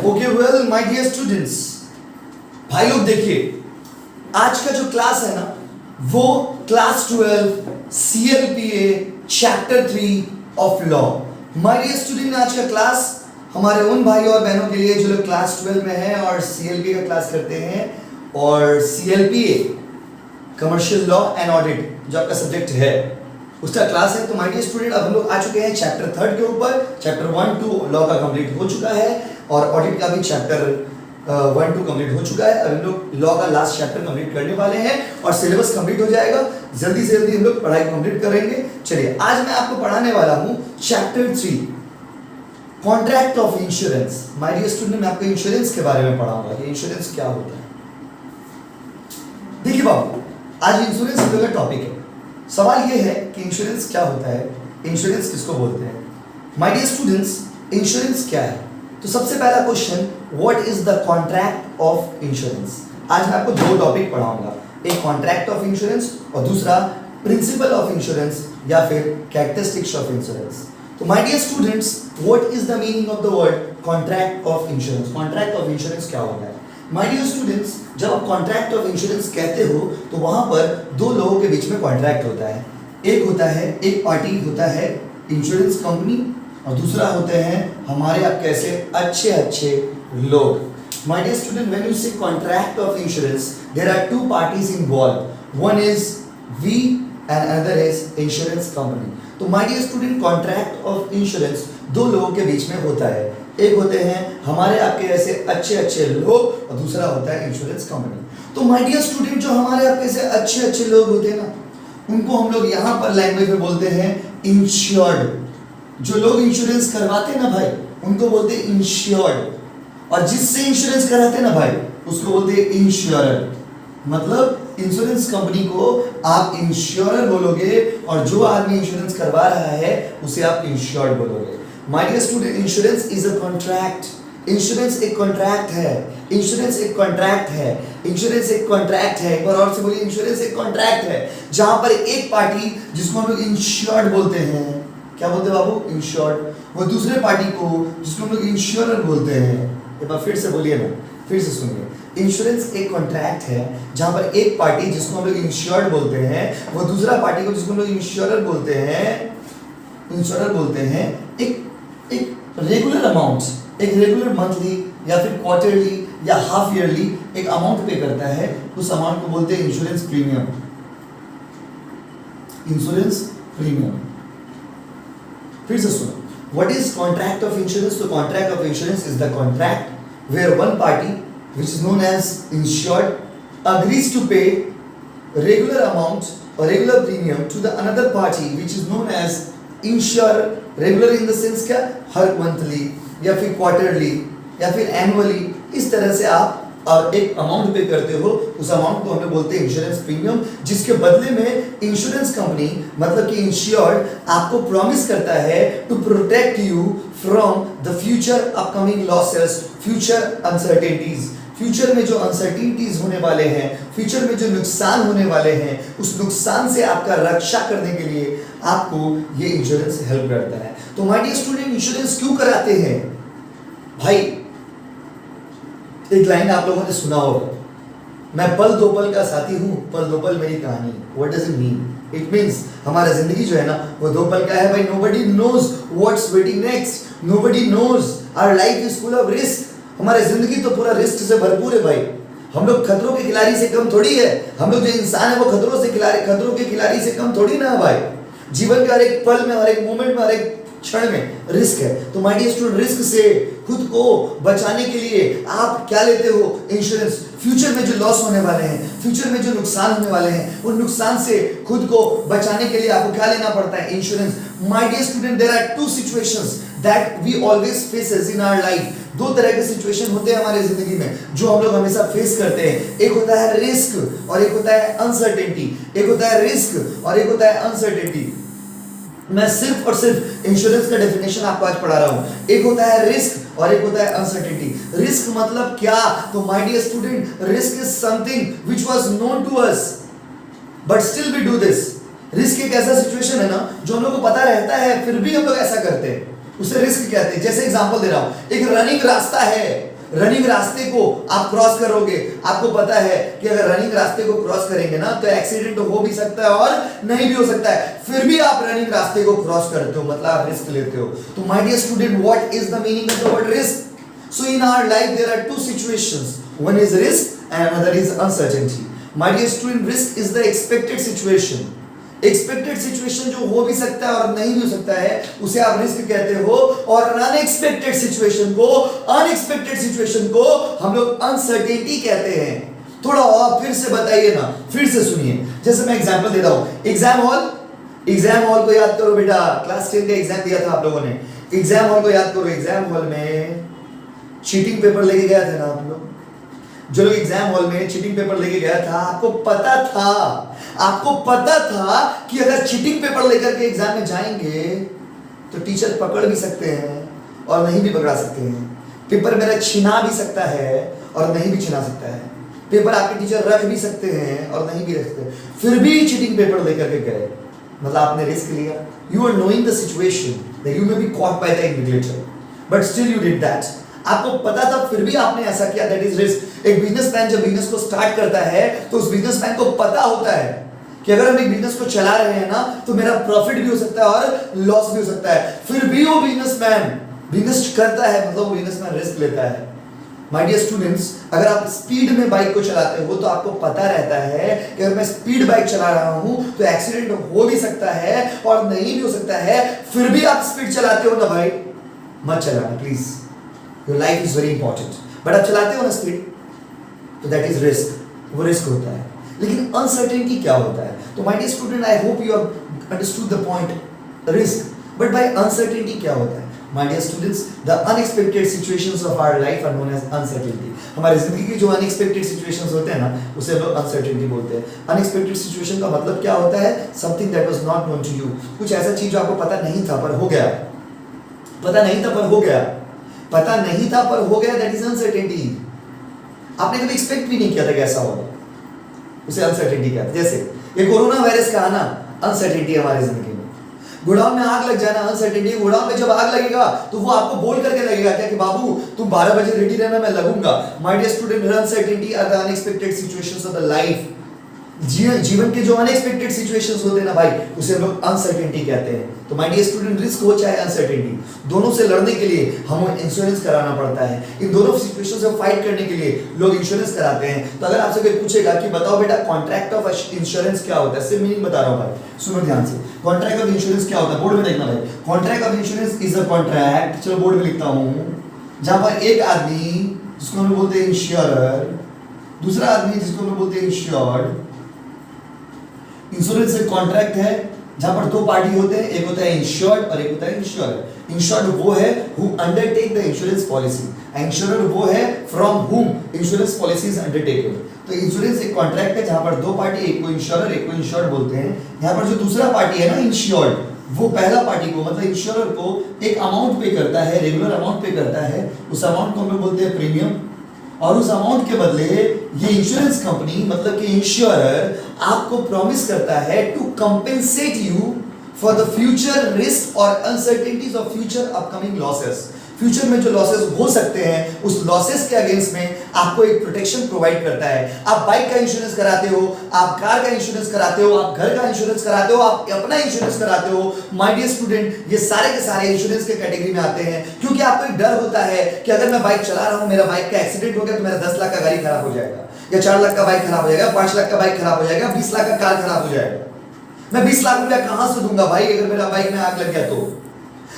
Okay well my dear students, भाई लोग देखिए, आज का जो क्लास है ना वो class 12 CLPA chapter 3 of law. My dear student, आज का क्लास हमारे उन भाई और बहनों के लिए जो लोग क्लास 12 में हैं और CLPA का क्लास करते हैं, और CLPA commercial law and audit जो आपका सब्जेक्ट है उसका क्लास है। तो माय डियर स्टूडेंट, अब हम लोग आ चुके हैं चैप्टर 3 के ऊपर। चैप्टर 1-2 लॉ का कंप्लीट हो चुका है और ऑडिट का भी चैप्टर 1-2 कंप्लीट हो चुका है। अब हम लोग लॉ का लास्ट चैप्टर कंप्लीट करने वाले हैं और सिलेबस कंप्लीट हो जाएगा। जल्दी से जल्दी हम लोग पढ़ाई कंप्लीट करेंगे। चलिए, आज मैं आपको पढ़ाने वाला हूं chapter 3 contract of insurance. My dear student, मैं आपको इंश्योरेंस के बारे में पढ़ाऊंगा कि इंश्योरेंस क्या होता है। देखिए बाबू, आज इंश्योरेंस का टॉपिक है। सवाल यह है कि इंश्योरेंस क्या होता है, इंश्योरेंस किसको बोलते हैं। माय डियर स्टूडेंट्स, इंश्योरेंस क्या है? तो सबसे पहला question, what is the contract of insurance. आज मैं आपको दो टॉपिक पढ़ाऊंगा, एक कॉन्ट्रैक्ट ऑफ इंश्योरेंस और दूसरा प्रिंसिपल ऑफ इंश्योरेंस या फिर कैरेक्टरिस्टिक्स ऑफ इंश्योरेंस। तो my dear students, what is the meaning of the word contract of insurance. Contract of insurance क्या होता है? माय डियर स्टूडेंट्स, जब आप कॉन्ट्रैक्ट ऑफ इंश्योरेंस कहते हो तो वहां पर दो लोगों के बीच में कॉन्ट्रैक्ट होता है। एक पार्टी होता है इंश्योरेंस कंपनी और दूसरा होते हैं हमारे आप कैसे अच्छे लोग। My dear student, when you say contract of insurance there are two parties involve, one is we and another is insurance company. तो my dear student, contract of insurance दो लोगों के बीच में होता है। एक होते हैं हमारे आपके ऐसे अच्छे लोग और दूसरा होता है इंश्योरेंस कंपनी। तो माय डियर स्टूडेंट, जो हमारे आपके ऐसे अच्छे लोग होते हैं ना, उनको हम लोग यहाँ पर लैंग्वेज में बोलते हैं इंश्योर्ड। जो लोग इंश्योरेंस करवाते हैं ना भाई, उनको बोलते हैं इंश्योर्ड, और जिससे इंश्योरेंस कराते हैं ना भाई, उसको बोलते हैं इंश्योरर। मतलब इंश्योरेंस कंपनी को आप इंश्योरर बोलोगे और जो आदमी इंश्योरेंस करवा रहा है उसे आप इंश्योर्ड बोलोगे। My dear student, insurance is a contract. Insurance एक कॉन्ट्रैक्ट है। इंश्योरेंस एक कॉन्ट्रैक्ट है। इंश्योरेंस एक कॉन्ट्रैक्ट है। एक बार और से बोलिए, इंश्योरेंस एक कॉन्ट्रैक्ट है जहां पर एक पार्टी जिसको हम लोग इंश्योर्ड बोलते हैं, क्या बोलते हैं बाबू? इंश्योर्ड। वो दूसरे पार्टी को जिसको हम लोग इंश्योरर बोलते हैं। एक बार फिर से बोलिए ना, फिर से सुनिए। इंश्योरेंस एक कॉन्ट्रैक्ट है जहां पर एक पार्टी जिसको हम लोग इंश्योर्ड बोलते हैं, वो दूसरा पार्टी को जिसको हम लोग इंश्योरर बोलते हैं, एक रेगुलर अमाउंट, एक रेगुलर मंथली या फिर क्वार्टरली या हाफ ईयरली एक अमाउंट पे करता है। उस अमाउंट को बोलते हैं इंश्योरेंस प्रीमियम। Insurance premium. फिर से सुनो, what is contract of insurance? तो contract of insurance is the contract where one party which is known as insured agrees to pay regular amount or regular premium to the another party which is known as insurer। regular in the sense क्या? हर monthly या फिर quarterly या फिर annually, इस तरह से आप एक अमाउंट पे करते हो। उस अमाउंट को हम लोग बोलते हैं इंश्योरेंस प्रीमियम, जिसके बदले में इंश्योरेंस कंपनी मतलब कि इंश्योर्ड आपको प्रॉमिस करता है to protect you from the future upcoming losses, future uncertainties. Future में जो अनसर्टेनिटीज होने वाले हैं, फ्यूचर में जो नुकसान होने वाले हैं, उस नुकसान से आपका रक्षा करने के लिए आपको ये इंश्योरेंस हेल्प करता है। तो माय डियर स्टूडेंट, इंश्योरेंस क्यों कराते हैं भाई? एक लाइन आप लोगों ने सुना होगा, मैं पल दो पल का साथी हूं, पल दो पल मेरी कहानी। What does it mean? It means हमारा जिंदगी जो है ना वो दो पल का है भाई। Nobody knows what's waiting next, nobody knows our life is full of risk. हमारी जिंदगी तो पूरा रिस्क से भरपूर है भाई। हम लोग खतरों के खिलाड़ी से कम थोड़ी है। हम लोग जो इंसान है वो खतरों के खिलाड़ी से कम थोड़ी ना है भाई। जीवन के हर एक पल में, हर एक मोमेंट में, हर एक क्षण में रिस्क है। तो माय डियर स्टूडेंट, रिस्क से खुद को बचाने के लिए आप क्या लेते हो? इंश्योरेंस। फ्यूचर में जो लॉस होने वाले हैं, फ्यूचर में जो नुकसान होने वाले हैं, उन नुकसान से खुद को बचाने के लिए आपको क्या लेना पड़ता है? Insurance. My dear student, there are two situations that we always faces in our life. दो तरह के सिचुएशन होते हैं हमारे जिंदगी में जो हम लोग हमेशा फेस करते हैं। एक होता है रिस्क और एक होता है अनसर्टेनिटी। एक होता है रिस्क और एक होता है अनसर्टेनिटी। मैं सिर्फ और सिर्फ इंश्योरेंस का डेफिनेशन आपको आज पढ़ा रहा हूं। एक होता है रिस्क और एक होता है अनसर्टेनिटी। रिस्क मतलब क्या? तो my dear student, risk is something which was known to us but still we do this. Risk एक ऐसा सिचुएशन है ना जो हम लोग को पता रहता है फिर भी हम लोग ऐसा करते हैं, उसे रिस्क कहते हैं। जैसे एग्जांपल दे रहा हूं, एक रनिंग रास्ता है रनिंग रास्ते को आप क्रॉस करोगे, आपको पता है कि अगर रनिंग रास्ते को क्रॉस करेंगे ना तो एक्सीडेंट हो भी सकता है और नहीं भी हो सकता है, फिर भी आप रनिंग रास्ते को क्रॉस करते हो, मतलब आप रिस्क लेते हो। तो my dear student, what is the meaning of the word risk? So in our life there are two situations, one is risk and another is uncertainty. My dear student, risk is the expected situation. Expected situation जो हो भी सकता है और नहीं भी हो सकता है उसे आप रिस्क कहते हो, और अनएक्सपेक्टेड सिचुएशन को, अनएक्सपेक्टेड सिचुएशन को हम लोग अनसर्टेनिटी कहते हैं। थोड़ा और फिर से बताइए ना, फिर से सुनिए। जैसे मैं एग्जांपल देता हूं, एग्जाम हॉल, एग्जाम हॉल को याद करो बेटा, क्लास 10 का एग्जाम दिया था आप लोगों ने, एग्जाम हॉल को याद करो। एग्जाम हॉल में चीटिंग पेपर लेके गया था ना आप लोग? जो लोग एग्जाम हॉल में चीटिंग पेपर लेके गया था, आपको पता था कि अगर चीटिंग पेपर लेकर के एग्जाम में जाएंगे तो टीचर पकड़ भी सकते हैं और नहीं भी पकड़ा सकते हैं। पेपर मेरा छिना भी सकता है और नहीं भी छिना सकता है। पेपर आपके टीचर रख भी सकते हैं और नहीं भी रख सकते, फिर भी चीटिंग पेपर लेकर के गए, मतलब आपने रिस्क लिया। You are knowing the situation that you may be caught by the invigilator, but still you did that. आपको पता था फिर भी आपने ऐसा किया, दैट इज रिस्क। एक बिजनेसमैन जब बिजनेस को स्टार्ट करता है तो उस बिजनेसमैन को पता होता है कि अगर हम एक बिजनेस को चला रहे हैं ना तो मेरा प्रॉफिट भी हो सकता है और लॉस भी हो सकता है, फिर भी वो बिजनेसमैन बिजनेस करता है, मतलब वो बिजनेसमैन रिस्क लेता है। माय डियर स्टूडेंट्स, अगर आप स्पीड में बाइक को चलाते हो तो आपको पता रहता है कि अगर मैं स्पीड बाइक चला रहा हूं तो एक्सीडेंट हो भी सकता है और नहीं भी हो सकता है, फिर भी आप स्पीड चलाते हो ना भाई? मत चलाना please, your life is very important. But आप चलाते हो ना स्पीड, तो दैट इज रिस्क, वो रिस्क होता है। लेकिन अनसर्टेनिटी क्या होता है? तो my dear student, I hope you have understood the point risk, but by uncertainty क्या होता है? My dear students, the unexpected situations of our life are known as uncertainty. हमारी जिंदगी की जो अनएक्सपेक्टेड सिचुएशंस होते हैं ना, उसे लोग अनसर्टेनिटी बोलते हैं। अनएक्सपेक्टेड सिचुएशन का मतलब क्या होता है? Something that was not known to you, कुछ ऐसा चीज जो आपको पता नहीं था पर हो गया, पता नहीं था पर हो गया, पता नहीं था पर हो गया, दैट इज अनसर्टेनिटी। आपने कभी एक्सपेक्ट भी नहीं किया था कि ऐसा होगा, उसे अनसर्टेनिटी कहते हैं। जैसे ये कोरोना वायरस का आना अनसर्टेनिटी हमारी जिंदगी में। गोडाउन में आग लग जाना अनसर्टेनिटी। गोडाउन में जब आग लगेगा तो वो आपको बोल करके लगेगा क्या कि बाबू तुम 12 बजे रेडी रहना, मैं लगूंगा। My dear student, uncertainty are the unexpected situations of the life. जीवन के जो अनएक्सपेक्टेड सिचुएशंस होते हैं ना भाई, उसे हम लोग अनसर्टेनिटी कहते हैं। तो माय डियर स्टूडेंट, रिस्क हो चाहे अनसर्टेनिटी, दोनों से लड़ने के लिए हमें इंश्योरेंस कराना पड़ता है। इन दोनों सिचुएशन से फाइट करने के लिए लोग इंश्योरेंस कराते हैं। तो अगर आपसे कोई पूछेगा कि बताओ बेटा कॉन्ट्रैक्ट ऑफ इंश्योरेंस क्या होता है, इससे मीनिंग बता रहा हूं भाई, सुनो ध्यान से। कॉन्ट्रैक्ट ऑफ इंश्योरेंस क्या होता है, बोर्ड में देखना भाई। Contract of insurance is a contract, चलो बोर्ड में लिखता हूं, जहां पर एक आदमी जिसको हम बोलते हैं इंश्योरर, दूसरा आदमी जिसको हम बोलते हैं इंश्योर्ड। इंश्योरेंस एक कॉन्ट्रैक्ट है जहां पर दो पार्टी होते हैं, एक होता है इंश्योर्ड और एक होता है इंश्योरर। इंश्योर्ड वो है who undertake the insurance policy, insurer वो है फ्रॉम हुम इंश्योरेंस पॉलिसी इज अंडरटेकन। तो इंश्योरेंस एक कॉन्ट्रैक्ट है जहां पर दो पार्टी, एक को इंश्योरर एक को इंश्योर्ड बोलते हैं। यहां पर जो दूसरा पार्टी है ना इंश्योर्ड, वो पहला पार्टी को मतलब इंश्योरर को एक अमाउंट पे करता है, रेगुलर अमाउंट पे करता है, उस अमाउंट को हम लोग बोलते हैं प्रीमियम। और उस अमाउंट के बदले ये इंश्योरेंस कंपनी मतलब कि इंश्योरर आपको प्रॉमिस करता है to compensate you for the future risk और uncertainties of future upcoming losses. Future में जो लॉसेस हो सकते हैं उस लॉसेस के अगेंस्ट में आपको एक प्रोटेक्शन प्रोवाइड करता है। आप बाइक का इंश्योरेंस कराते हो, आप कार का इंश्योरेंस कराते हो, आप घर का इंश्योरेंस कराते हो, आप अपना इंश्योरेंस कराते हो। माय डियर स्टूडेंट, ये सारे के सारे इंश्योरेंस के कैटेगरी में आते हैं, क्योंकि आपको एक डर होता है कि अगर मैं बाइक चला रहा हूं, मेरा बाइक का एक्सीडेंट हो गया तो मेरा 10 लाख का गाड़ी खराब हो जाएगा, या 4 लाख का बाइक खराब हो जाएगा, 5 लाख का बाइक खराब हो जाएगा, 20 लाख का कार खराब हो जाएगा। मैं 20 लाख रुपया कहां से दूंगा भाई? अगर मेरा बाइक में आग लग गया तो,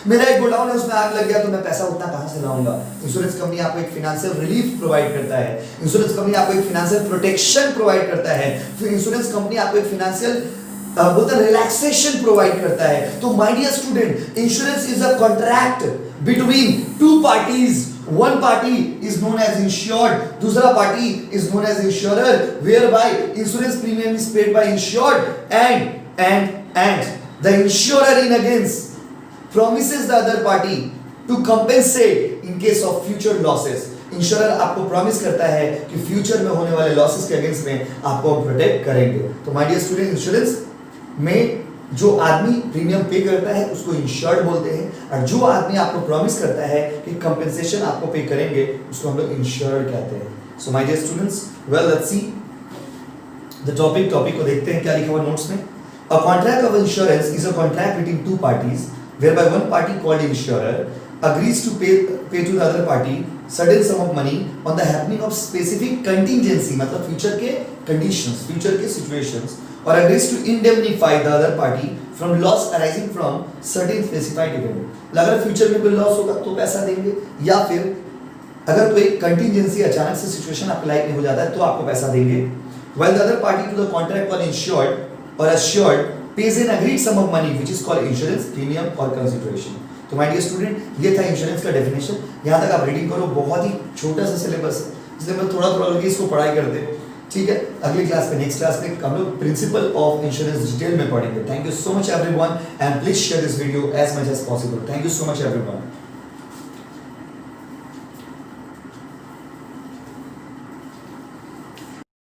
मेरा एक गोडाउन है उसमें आग लग गया तो मैं पैसा उतना कहां से लाऊंगा? इंश्योरेंस कंपनी आपको एक फाइनेंशियल रिलीफ प्रोवाइड करता है, इंश्योरेंस कंपनी आपको एक फाइनेंशियल प्रोटेक्शन प्रोवाइड करता है, फिर इंश्योरेंस कंपनी आपको एक फाइनेंशियल बोलते हैं रिलैक्सेशन प्रोवाइड करता है। तो my dear student, insurance is a contract between two parties. One party is known as insured, दूसरा party is known as insurer, whereby insurance premium is paid by insured and the insurer in against promises the other party to compensate in case of future losses. Insurer आपको promise करता है कि future में होने वाले losses के against में आपको प्रोटेक्ट करेंगे। तो माय डियर स्टूडेंट, इंश्योरेंस में जो आदमी प्रीमियम पे करता है उसको इंश्योर्ड बोलते हैं, और जो आदमी आपको प्रॉमिस करता है कि कंपेंसेशन आपको पे करेंगे उसको हम लोग इंश्योर्ड कहते हैं। So my dear students, well let's see the topic को देखते हैं क्या लिखा हुआ नोट्स में। A contract of insurance is a contract between two parties whereby one party called insurer agrees to pay to the other party certain sum of money on the happening of specific contingency, मतलब future के conditions, future के situations, और agrees to indemnify the other party from loss arising from certain specified event। अगर future में कोई loss होगा तो पैसा देंगे, या फिर अगर कोई कंटिजेंसी अचानक से सिचुएशन आपके लाइफ में हो जाता है तो आपको पैसा देंगे। while the other party to the contract called insured or assured pays an agreed sum of money which is called insurance premium or consideration। तो माय डियर स्टूडेंट, ये था इंश्योरेंस का डेफिनेशन। यहाँ तक आप रीडिंग करो, बहुत ही छोटा सा सिलेबस है इसलिए मैं थोड़ा करके इसको पढ़ाई करते हैं, ठीक है। अगली क्लास में, नेक्स्ट क्लास में हम लोग प्रिंसिपल ऑफ इंश्योरेंस डिटेल में पढ़ेंगे। Thank you so much everyone and please share this video as much as possible. Thank you so much everyone.